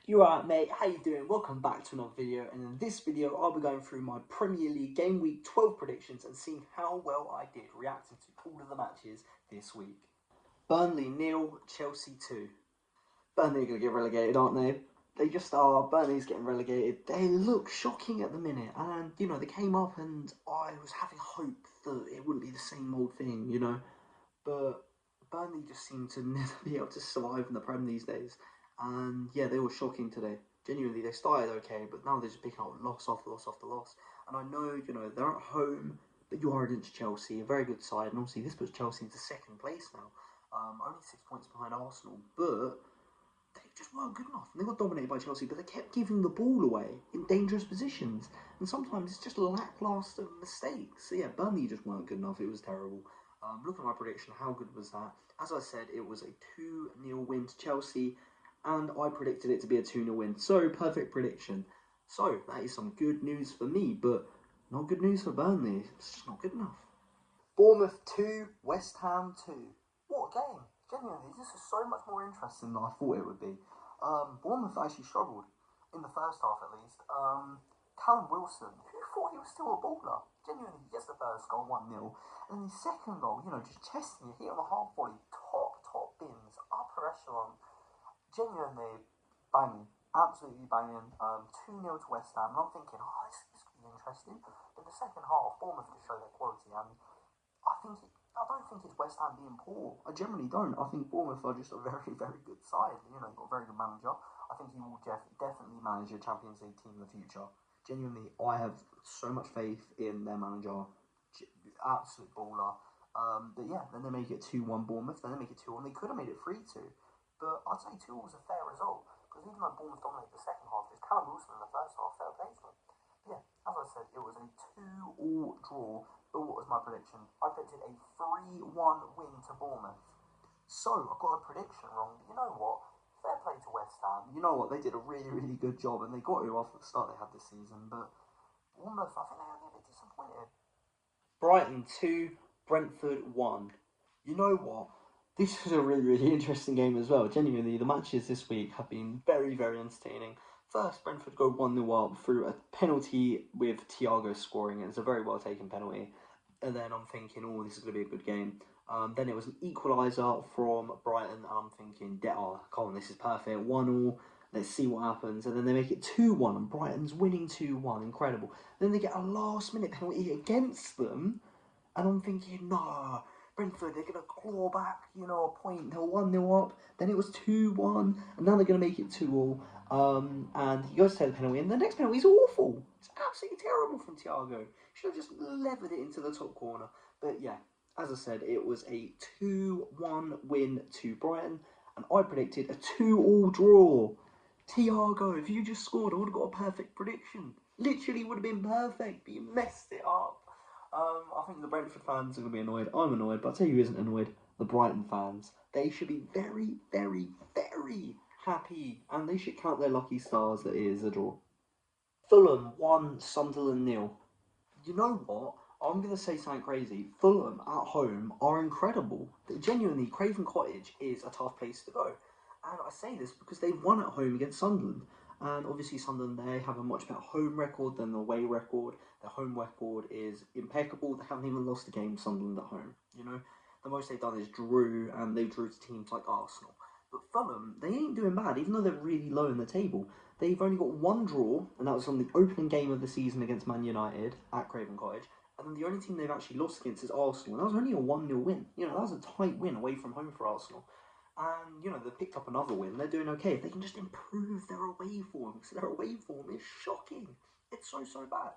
You alright, mate? How you doing? Welcome back to another video, and in this video I'll be going through my Premier League Game Week 12 predictions and seeing how well I did reacting to all of the matches this week. Burnley 0, Chelsea 2. Burnley are going to get relegated, aren't they? They just are. Burnley's getting relegated. They look shocking at the minute, and they came up and I was having hope that it wouldn't be the same old thing, but Burnley just seem to never be able to survive in the Prem these days. And yeah, they were shocking today. Genuinely, they started okay, but now they're just picking up loss after loss after loss. And I know, they're at home, but you are against Chelsea, a very good side. And obviously, this puts Chelsea into second place now. Only 6 points behind Arsenal, but they just weren't good enough. And they got dominated by Chelsea, but they kept giving the ball away in dangerous positions. And sometimes it's just lackluster mistakes. So yeah, Burnley just weren't good enough. It was terrible. Look at my prediction. How good was that? As I said, it was a 2-0 win to Chelsea, and I predicted it to be a 2-0 win. So, perfect prediction. So, that is some good news for me, but not good news for Burnley. It's just not good enough. Bournemouth 2, West Ham 2. What a game. Genuinely, this is so much more interesting than I thought it would be. Bournemouth actually struggled, in the first half at least. Callum Wilson, who thought he was still a baller? Genuinely, he gets the first goal, 1-0. And then the second goal, just chesting it, hit on a half volley, top bins, upper echelon. Genuinely banging, absolutely banging. 2-0 to West Ham, and I'm thinking, this could be interesting. In the second half, Bournemouth just showed their quality, and I don't think it's West Ham being poor. I generally don't. I think Bournemouth are just a very, very good side. They've got a very good manager. I think he will definitely manage a Champions League team in the future. Genuinely, I have so much faith in their manager. Absolute baller. But yeah, then they make it 2-1 Bournemouth. Then they make it 2-1. They could have made it 3-2. But I'd say 2 was a fair result. Because even though Bournemouth dominated the second half, it's Callum Wilson in the first half. Fair play to him. But yeah, as I said, it was a 2-2 draw. But what was my prediction? I predicted a 3-1 win to Bournemouth. So, I got a prediction wrong. But you know what? Fair play to West Ham. You know what? They did a really, really good job, and they got it off at the start they had this season. But Bournemouth, I think they were a bit disappointed. Brighton 2, Brentford 1. You know what? This was a really, really interesting game as well. Genuinely, the matches this week have been very, very entertaining. First, Brentford go 1-0 up through a penalty with Thiago scoring. It's a very well taken penalty. And then I'm thinking, this is going to be a good game. Then it was an equaliser from Brighton, and I'm thinking, come on, this is perfect. 1-1, let's see what happens. And then they make it 2-1, and Brighton's winning 2-1, incredible. Then they get a last-minute penalty against them, and I'm thinking, nah, Brentford, they're going to claw back, a point. They're 1-0 up, then it was 2-1, and now they're going to make it 2-2. And he goes to take the penalty, and the next penalty is awful. It's absolutely terrible from Thiago. Should have just levered it into the top corner. But yeah, as I said, it was a 2-1 win to Brighton, and I predicted a 2-2 draw. Thiago, if you just scored, I would have got a perfect prediction. Literally would have been perfect, but you messed it up. I think the Brentford fans are going to be annoyed. I'm annoyed, but I'll tell you who isn't annoyed. The Brighton fans. They should be very, very, very happy, and they should count their lucky stars that it is a draw. Fulham 1, Sunderland 0. You know what? I'm going to say something crazy. Fulham at home are incredible. Genuinely, Craven Cottage is a tough place to go. And I say this because they won at home against Sunderland. And obviously Sunderland, they have a much better home record than the away record. Their home record is impeccable. They haven't even lost a game, Sunderland, at home. The most they've done is drew, and they drew to teams like Arsenal. But Fulham, they ain't doing bad, even though they're really low in the table. They've only got one draw, and that was on the opening game of the season against Man United at Craven Cottage. And then the only team they've actually lost against is Arsenal, and that was only a 1-0 win. That was a tight win away from home for Arsenal. And, they've picked up another win. They're doing okay. If they can just improve their away form, because their away form is shocking. It's so, so bad.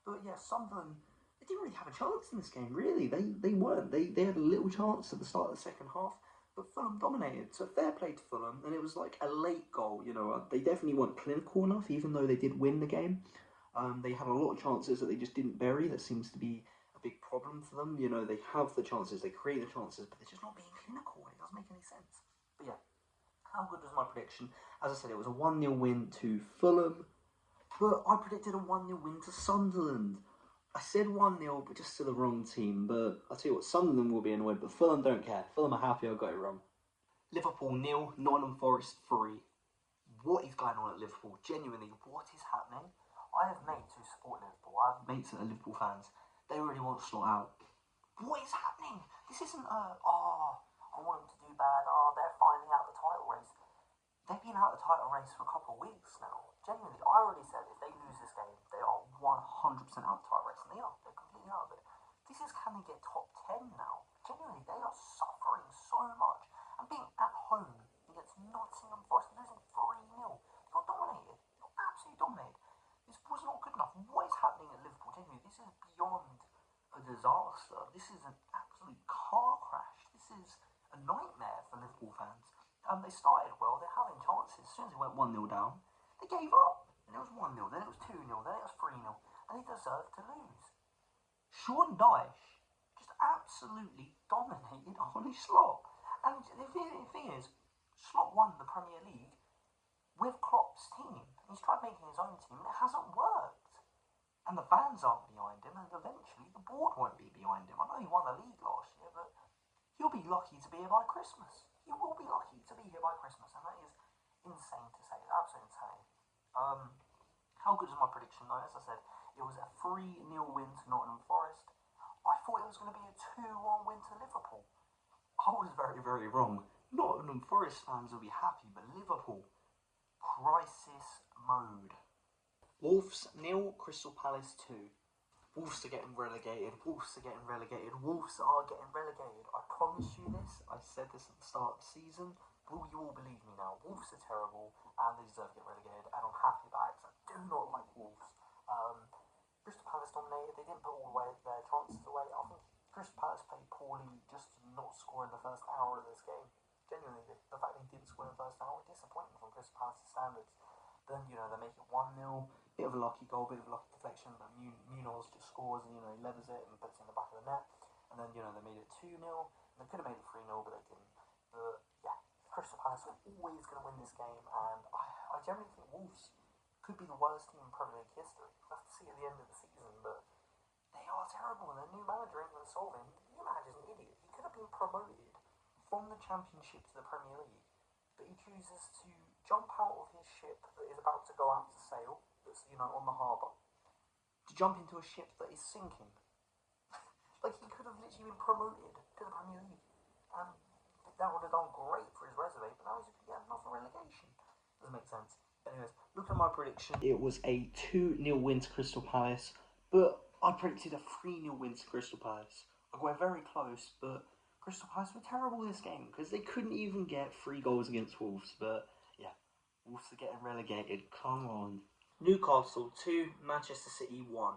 But yeah, Sunderland, they didn't really have a chance in this game, really. They weren't. They had a little chance at the start of the second half, but Fulham dominated. So fair play to Fulham, and it was like a late goal. They definitely weren't clinical enough, even though they did win the game. They had a lot of chances that they just didn't bury. That seems to be a big problem for them. They have the chances, they create the chances, but they're just not being clinical. It doesn't make any sense. But yeah, how good was my prediction? As I said, it was a 1-0 win to Fulham, but I predicted a 1-0 win to Sunderland. I said 1-0, but just to the wrong team. But I'll tell you what, Sunderland will be annoyed, but Fulham don't care. Fulham are happy I got it wrong. Liverpool 0, Nottingham Forest 3. what is going on at Liverpool? Genuinely, what is happening? I have mates who support Liverpool. I have mates that are Liverpool fans. They really want Slot out. What is happening? This isn't I want them to do bad. They're finally out of the title race. They've been out of the title race for a couple of weeks now. Genuinely, I already said if they lose this game, they are 100% out of the title race. And they are. They're completely out of it. This is, can they get top 10 now? Genuinely, they are suffering so much. And being at home against Nottingham Forest, losing 3-0. You're dominated. You're absolutely dominated. This was not good enough. What is happening at Liverpool? Genuinely, this is beyond a disaster. This is an absolute car crash. This is a nightmare for Liverpool fans. They started well. They're having chances. As soon as they went 1-0 down, they gave up. And it was 1-0, then it was 2-0, then it was 3-0. And they deserved to lose. Sean Dyche just absolutely dominated Arne Slot. And the thing is, Slot won the Premier League with Klopp's team. He's tried making his own team, and it hasn't worked. And the fans aren't behind him, and eventually the board won't be behind him. I know he won the league last year, but he'll be lucky to be here by Christmas. He will be lucky to be here by Christmas, and that is insane to say. It's absolutely insane. How good is my prediction though? As I said, it was a 3-0 win to Nottingham Forest. I thought it was going to be a 2-1 win to Liverpool. I was very, very wrong. Nottingham Forest fans will be happy, but Liverpool, crisis mode. Wolves 0, Crystal Palace 2. Wolves are getting relegated. Wolves are getting relegated. Wolves are getting relegated. I promise you this. I said this at the start of the season. Will you all believe me now? Wolves are terrible and they deserve to get relegated. And I'm happy about it because I do not like Wolves. Crystal Palace dominated. They didn't put all their chances away. I think Crystal Palace played poorly just to not score in the first hour of this game. Genuinely, the fact they didn't score in the first hour, disappointing from Crystal Palace's standards. Then, they make it 1-0. Bit of a lucky goal, bit of a lucky deflection, but Munoz just scores and, he levers it and puts it in the back of the net. And then, they made it 2-0. And they could have made it 3-0, but they didn't. But, yeah, Crystal Palace are always going to win this game. And I generally think Wolves could be the worst team in Premier League history. We'll have to see at the end of the season, but they are terrible. And their new manager ain't going to solve him. The new manager's an idiot. He could have been promoted from the Championship to the Premier League. But he chooses to jump out of his ship that is about to go out to sail, that's, on the harbour, to jump into a ship that is sinking. Like, he could have literally been promoted to the Premier League. And that would have done great for his resume, but now he's going to get another relegation. Doesn't make sense. Anyways, looking at my prediction, it was a 2-0 win to Crystal Palace, but I predicted a 3-0 win to Crystal Palace. I got very close, but Crystal Palace were terrible this game because they couldn't even get 3 goals against Wolves. But yeah, Wolves are getting relegated. Come on. Newcastle 2, Manchester City 1.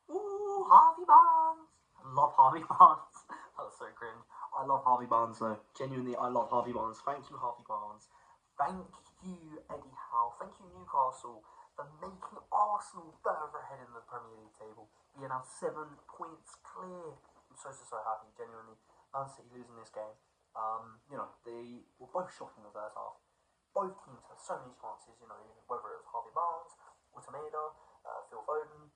Ooh, Harvey Barnes. I love Harvey Barnes. That was so cringe. I love Harvey Barnes though. Genuinely, I love Harvey Barnes. Thank you, Harvey Barnes. Thank you, Eddie Howe. Thank you, Newcastle, for making Arsenal further ahead in the Premier League table. We are now 7 points clear. I'm so happy, genuinely. Man City losing this game. They were both shocking in the first half. Both teams had so many chances, whether it was Harvey Barnes, Utameda, Phil Foden,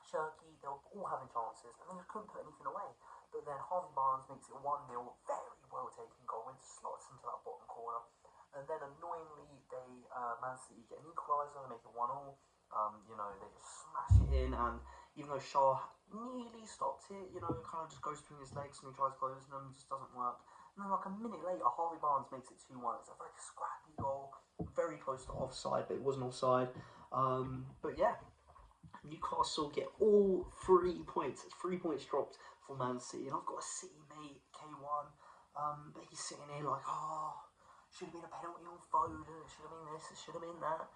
Shirky, they were all having chances, and they just couldn't put anything away. But then Harvey Barnes makes it 1-0, very well taken goal, and slots into that bottom corner. And then annoyingly, Man City get an equaliser, they make it 1-1. They just smash it in, and even though Shaw nearly stops it, it kind of just goes between his legs and he tries closing them, just doesn't work. And then like a minute later, Harvey Barnes makes it 2-1. It's a very scrappy goal, very close to offside, but it wasn't offside. But yeah, Newcastle get all 3 points. It's 3 points dropped for Man City, and I've got a City mate, K1, but he's sitting here like, should have been a penalty on Foden, it should have been this, it should have been that.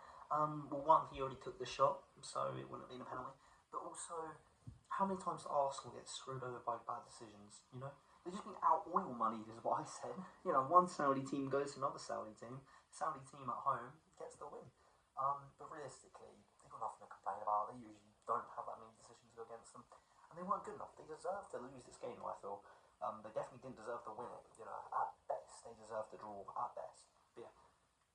Well, one, he already took the shot, so it wouldn't have been a penalty. But also, how many times does Arsenal get screwed over by bad decisions, They're just being out-oil money, is what I said. One Saudi team goes to another Saudi team. The Saudi team at home gets the win. But realistically, they've got nothing to complain about. They usually don't have that many decisions go against them. And they weren't good enough. They deserved to lose this game, I feel. They definitely didn't deserve to win it. At best, they deserved to draw, at best. But yeah,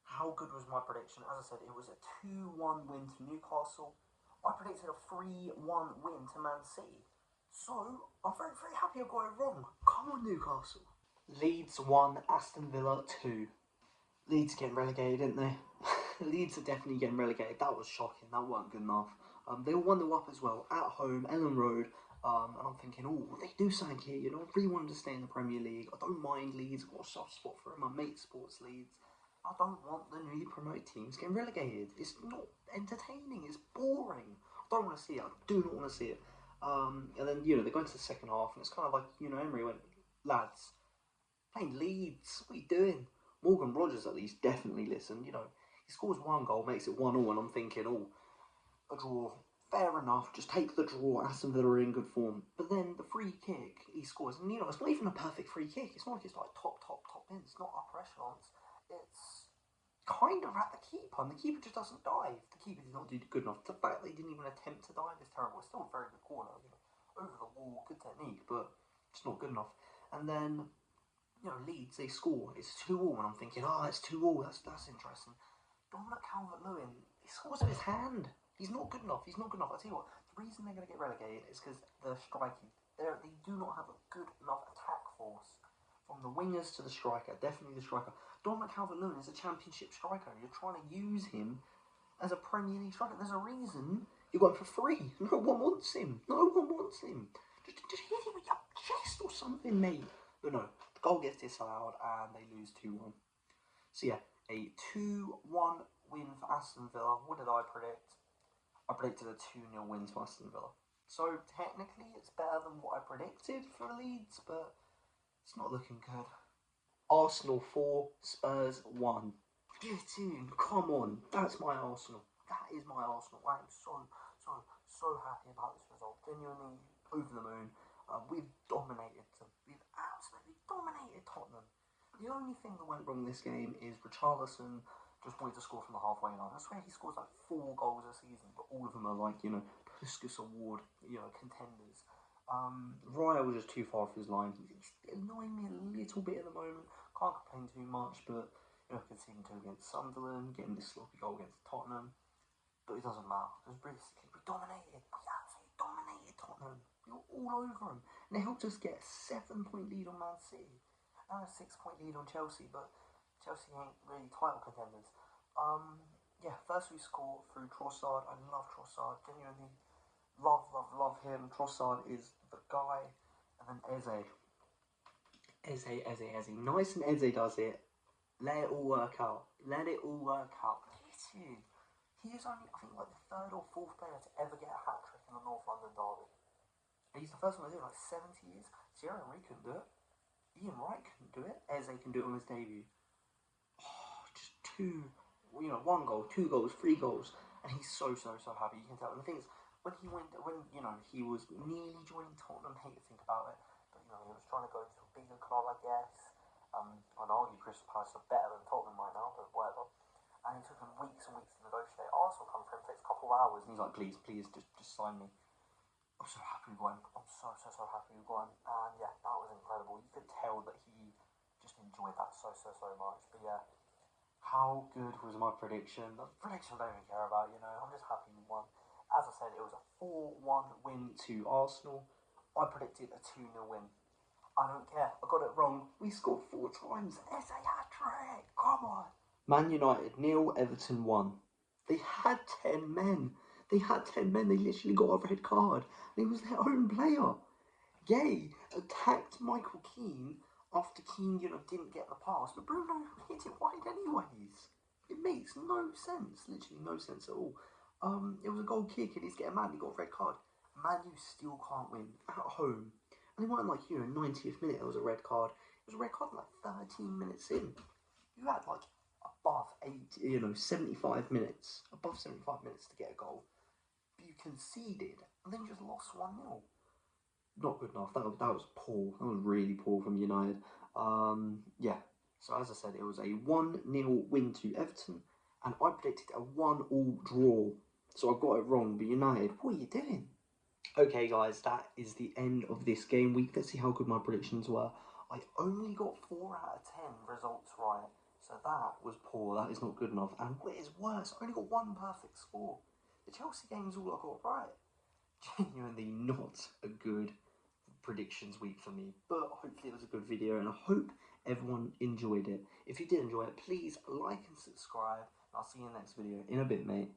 how good was my prediction? As I said, it was a 2-1 win to Newcastle. I predicted a 3-1 win to Man City. So, I'm very, very happy I got it wrong. Come on, Newcastle. Leeds 1, Aston Villa 2. Leeds getting relegated, didn't they? Leeds are definitely getting relegated. That was shocking. That weren't good enough. They were 1-0 up as well at home, Ellen Road. And I'm thinking, oh, they do something here. You know, I really want them to stay in the Premier League. I don't mind Leeds. I've got a soft spot for them. My mate sports Leeds. I don't want the newly promoted teams getting relegated. It's not entertaining. It's boring. I don't want to see it. I do not want to see it. And then, you know, they go into the second half, and it's kind of like, you know, Emery went, lads, playing Leeds, what are you doing? Morgan Rogers, at least, definitely listened. You know, he scores one goal, makes it 1-1, and I'm thinking, oh, a draw. Fair enough, just take the draw. Aston Villa are in good form. But then the free kick he scores, and you know, it's not even a perfect free kick. It's not like it's like top in. It's not upper echelons. It's kind of at the keeper, and the keeper just doesn't dive. The keeper did not do good enough. The fact they didn't even attempt to dive is terrible. It's still a very good corner, you know, over the wall, good technique, but it's not good enough. And then, you know, Leeds, they score. It's 2-2, and I'm thinking, oh, it's 2-2. That's interesting. Dominic Calvert-Lewin, he scores with his hand. He's not good enough. He's not good enough. I tell you what, the reason they're going to get relegated is because they're striking. They do not have a good enough attack force. From the wingers to the striker, definitely the striker. Dominic Calvert-Lewin is a championship striker. You're trying to use him as a Premier League striker. There's a reason you got him for free. No one wants him. No one wants him. Just hit him with your chest or something, mate. But no, the goal gets disallowed and they lose 2-1. So yeah, a 2-1 win for Aston Villa. What did I predict? I predicted a 2-0 win to Aston Villa. So technically it's better than what I predicted for Leeds, but it's not looking good. Arsenal 4, Spurs 1. Get in, come on. That's my Arsenal. That is my Arsenal. I am so happy about this result. Genuinely over the moon. We've dominated them. We've absolutely dominated Tottenham. The only thing that went wrong this game is Richarlison just wanted to score from the halfway line. I swear he scores like 4 goals a season, but all of them are like, you know, Puskas Award, you know, contenders. Raya was just too far off his line. He's annoying me a little bit at the moment. Can't complain too much, but, you know, conceding 2 against Sunderland, getting this sloppy goal against Tottenham. But it doesn't matter, because basically we dominated. We absolutely dominated Tottenham. We were all over them. And it helped us get a 7-point lead on Man City. And a 6-point lead on Chelsea, but Chelsea ain't really title contenders. Yeah, first we score through Trossard. I love Trossard, genuinely love him. Trossard is the guy. And then Eze. Nice and Eze does it. Let it all work out. Let it all work out. Literally, he is only, I think, like the 3rd or 4th player to ever get a hat-trick in the North London derby. He's the first one to do it in like 70 years. Thierry Henry couldn't do it. Ian Wright couldn't do it. Eze can do it on his debut. Oh, just 2, you know, 1 goal, 2 goals, 3 goals, and he's so happy. You can tell. And the thing is, when you know, he was nearly joining Tottenham. I hate to think about it, but you know, he was trying to go to a bigger club, I guess. I'd argue Crystal Palace are better than Tottenham right now, but whatever. And it took him weeks and weeks to negotiate. Arsenal come for him, takes a couple of hours, and he's like, please, just sign me. I'm so happy we got him. I'm so happy we got him. And yeah, that was incredible. You could tell that he just enjoyed that so much. But yeah, how good was my prediction? The prediction I don't even care about, you know. I'm just happy we won. As I said, it was a 4-1 win to Arsenal. I predicted a 2-0 win. I don't care. I got it wrong. We scored 4 times. It's a hat-trick. Come on. Man United 0, Everton 1. They had 10 men. They literally got a red card. And it was their own player. Gay attacked Michael Keane after Keane, you know, didn't get the pass. But Bruno hit it wide anyways. It makes no sense. Literally no sense at all. It was a goal kick and he's getting mad. He got a red card. Man U still can't win at home. And it weren't like, you know, 90th minute it was a red card. It was a red card like 13 minutes in. You had like above 75 minutes to get a goal. You conceded and then you just lost 1-0. Not good enough. That was poor. That was really poor from United. Yeah. So as I said, it was a 1-0 win to Everton, and I predicted a 1-1 draw. So I got it wrong. But United, what are you doing? Okay, guys, that is the end of this game week. Let's see how good my predictions were. I only got 4 out of 10 results right. So that was poor. That is not good enough. And what is worse, I only got 1 perfect score. The Chelsea game is all I got right. Genuinely not a good predictions week for me. But hopefully it was a good video and I hope everyone enjoyed it. If you did enjoy it, please like and subscribe. I'll see you in the next video. In a bit, mate.